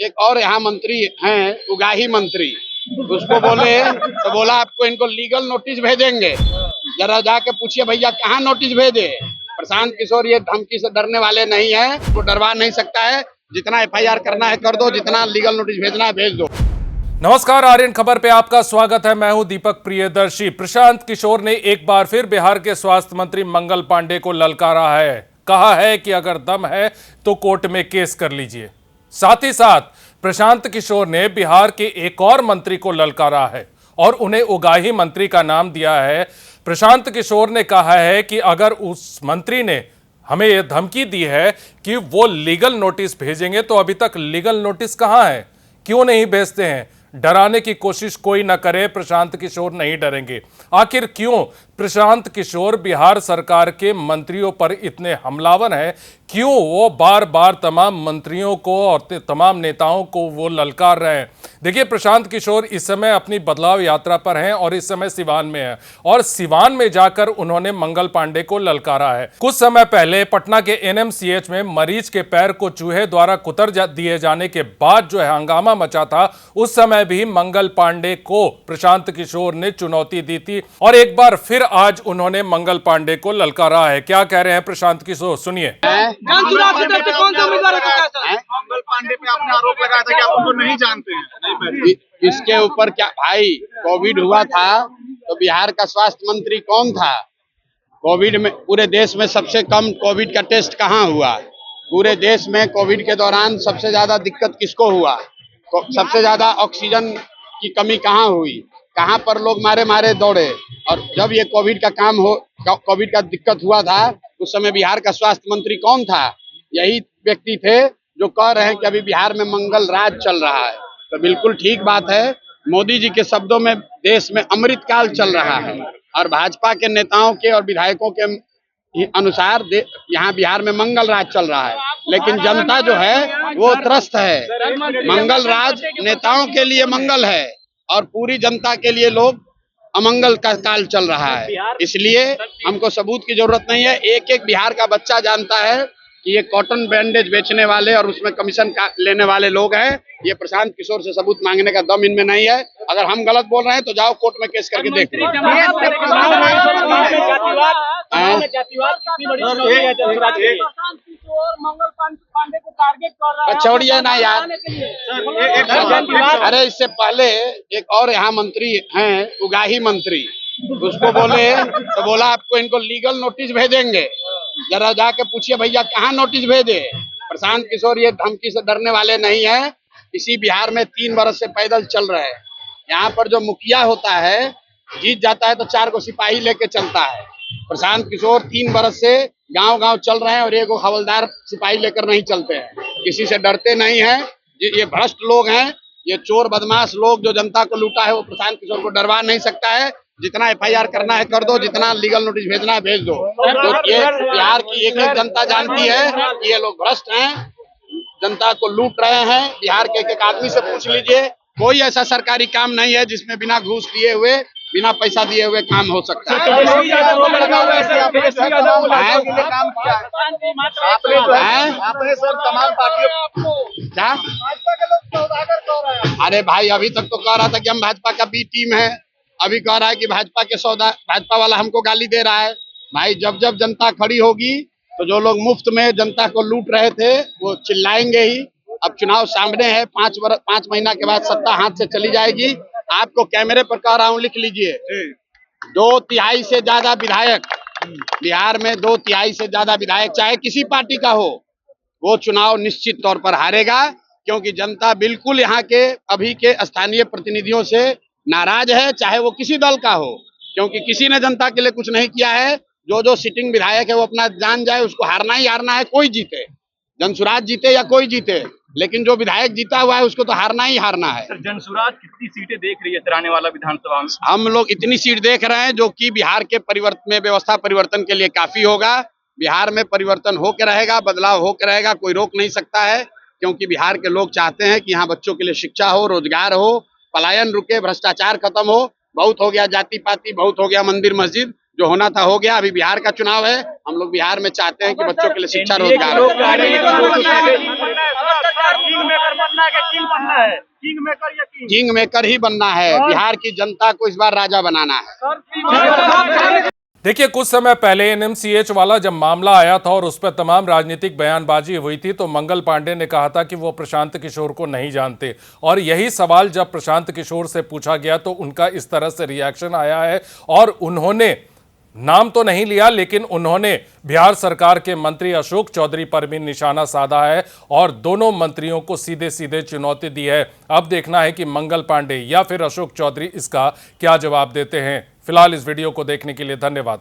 एक और यहाँ मंत्री हैं उगाही मंत्री, उसको बोले तो बोला आपको इनको लीगल नोटिस भेजेंगे, जरा जाके पूछिए भैया कहाँ नोटिस भेजे। प्रशांत किशोर ये धमकी से डरने वाले नहीं है, वो डरवा नहीं सकता है। जितना एफआईआर करना है कर दो, जितना लीगल नोटिस भेजना है भेज दो। नमस्कार, आर्यन खबर पे आपका स्वागत है। मैं हूं दीपक प्रियदर्शी। प्रशांत किशोर ने एक बार फिर बिहार के स्वास्थ्य मंत्री मंगल पांडे को ललकारा है। कहा है कि अगर दम है तो कोर्ट में केस कर लीजिए। साथ ही साथ प्रशांत किशोर ने बिहार के एक और मंत्री को ललकारा है और उन्हें उगाही मंत्री का नाम दिया है। प्रशांत किशोर ने कहा है कि अगर उस मंत्री ने हमें यह धमकी दी है कि वो लीगल नोटिस भेजेंगे, तो अभी तक लीगल नोटिस कहां है, क्यों नहीं भेजते हैं। डराने की कोशिश कोई ना करे, प्रशांत किशोर नहीं डरेंगे। आखिर क्यों प्रशांत किशोर बिहार सरकार के मंत्रियों पर इतने हमलावर हैं, क्यों वो बार बार तमाम मंत्रियों को और तमाम नेताओं को वो ललकार रहे हैं। देखिए, प्रशांत किशोर इस समय अपनी बदलाव यात्रा पर हैं और इस समय सिवान में है, और सिवान में जाकर उन्होंने मंगल पांडे को ललकारा है। कुछ समय पहले पटना के एनएमसीएच में मरीज के पैर को चूहे द्वारा कुतर दिए जाने के बाद जो है हंगामा मचा था, उस समय भी मंगल पांडे को प्रशांत किशोर ने चुनौती दी थी, और एक बार फिर आज उन्होंने मंगल पांडे को ललकारा है। क्या कह रहे हैं प्रशांत किशोर, सुनिए। मंगल पांडे पे आपने आरोप लगाया था कि आप उनको नहीं जानते हैं। इसके ऊपर क्या भाई, कोविड हुआ था तो बिहार का स्वास्थ्य मंत्री कौन था? कोविड में पूरे देश में सबसे कम कोविड का टेस्ट कहाँ हुआ? पूरे देश में कोविड के दौरान सबसे ज्यादा दिक्कत किसको हुआ? सबसे ज्यादा ऑक्सीजन की कमी कहाँ हुई? कहाँ पर लोग मारे मारे दौड़े? और जब ये कोविड का कोविड का दिक्कत हुआ था, उस समय बिहार का स्वास्थ्य मंत्री कौन था? यही व्यक्ति थे जो कह रहे हैं कि अभी बिहार में मंगल राज चल रहा है। तो बिल्कुल ठीक बात है। मोदी जी के शब्दों में देश में अमृतकाल चल रहा है, और भाजपा के नेताओं के और विधायकों के अनुसार यहाँ बिहार में मंगल राज चल रहा है। लेकिन जनता जो है वो त्रस्त है। मंगल राज नेताओं के लिए मंगल है और पूरी जनता के लिए लोग अमंगल का काल चल रहा है। इसलिए हमको सबूत की जरूरत नहीं है। एक एक बिहार का बच्चा जानता है कि ये कॉटन बैंडेज बेचने वाले और उसमें कमीशन लेने वाले लोग हैं। ये प्रशांत किशोर से सबूत मांगने का दम इनमें नहीं है। अगर हम गलत बोल रहे हैं तो जाओ कोर्ट में केस करके देख लो। छोड़िए ना यार। अरे इससे पहले एक और यहाँ मंत्री हैं उगाही मंत्री, उसको बोले तो बोला आपको इनको लीगल नोटिस भेजेंगे, जरा जाके पूछिए भैया कहाँ नोटिस भेजे। प्रशांत किशोर ये धमकी से डरने वाले नहीं है। इसी बिहार में 3 बरस से पैदल चल रहे हैं। यहाँ पर जो मुखिया होता है, जीत जाता है तो 4 को सिपाही लेके चलता है। प्रशांत किशोर 3 बरस से गांव गांव चल रहे हैं और एक हवलदार सिपाही लेकर नहीं चलते हैं। किसी से डरते नहीं है। ये भ्रष्ट लोग हैं, ये चोर बदमाश लोग जो जनता को लूटा है, वो प्रशांत किशोर को डरवा नहीं सकता है। जितना एफआईआर करना है कर दो, जितना लीगल नोटिस भेजना है भेज दो। तो ये बिहार की एक एक जनता जानती है कि ये लोग भ्रष्ट हैं, जनता को लूट रहे हैं। बिहार के एक आदमी से पूछ लीजिए, कोई ऐसा सरकारी काम नहीं है जिसमें बिना घूस लिए हुए, बिना पैसा दिए हुए काम हो सकता है। आपने सर तमाम पार्टियों क्या? अरे भाई, अभी तक तो कह रहा था कि हम भाजपा का बी टीम है, अभी कह रहा है कि भाजपा वाला हमको गाली दे रहा है। भाई, जब जब जनता खड़ी होगी तो जो लोग मुफ्त में जनता को लूट रहे थे वो चिल्लाएंगे ही। अब चुनाव सामने है, 5 महीना के बाद सत्ता हाथ से चली जाएगी। आपको कैमरे पर कह रहा हूँ, लिख लीजिए। 2/3 से ज्यादा विधायक बिहार में, 2/3 से ज्यादा विधायक चाहे किसी पार्टी का हो, वो चुनाव निश्चित तौर पर हारेगा, क्योंकि जनता बिल्कुल यहाँ के अभी के स्थानीय प्रतिनिधियों से नाराज है, चाहे वो किसी दल का हो, क्योंकि किसी ने जनता के लिए कुछ नहीं किया है। जो सिटिंग विधायक है वो अपना जान जाए, उसको हारना ही हारना है। कोई जीते, जनसुराज जीते या कोई जीते, लेकिन जो विधायक जीता हुआ है उसको तो हारना ही हारना है। जनसुराज कितनी सीटें देख रही है आने वाला विधानसभा में? हम लोग इतनी सीट देख रहे हैं जो कि बिहार के व्यवस्था परिवर्तन के लिए काफी होगा। बिहार में परिवर्तन होकर रहेगा, बदलाव होकर रहेगा, कोई रोक नहीं सकता है, क्योंकि बिहार के लोग चाहते हैं कि यहाँ बच्चों के लिए शिक्षा हो, रोजगार हो, पलायन रुके, भ्रष्टाचार खत्म हो। बहुत हो गया जाति पाति, बहुत हो गया मंदिर मस्जिद। जो होना था हो गया। अभी बिहार का चुनाव है, हम लोग बिहार में चाहते हैं कि बच्चों के लिए शिक्षा रोजगार हो। किंग मेकर ही बनना है, बिहार की जनता को इस बार राजा बनाना है। देखिए, कुछ समय पहले एनएमसीएच वाला जब मामला आया था और उस पर तमाम राजनीतिक बयानबाजी हुई थी तो मंगल पांडे ने कहा था कि वो प्रशांत किशोर को नहीं जानते, और यही सवाल जब प्रशांत किशोर से पूछा गया तो उनका इस तरह से रिएक्शन आया है और उन्होंने नाम तो नहीं लिया लेकिन उन्होंने बिहार सरकार के मंत्री अशोक चौधरी पर भी निशाना साधा है और दोनों मंत्रियों को सीधे सीधे चुनौती दी है। अब देखना है कि मंगल पांडे या फिर अशोक चौधरी इसका क्या जवाब देते हैं। फिलहाल इस वीडियो को देखने के लिए धन्यवाद।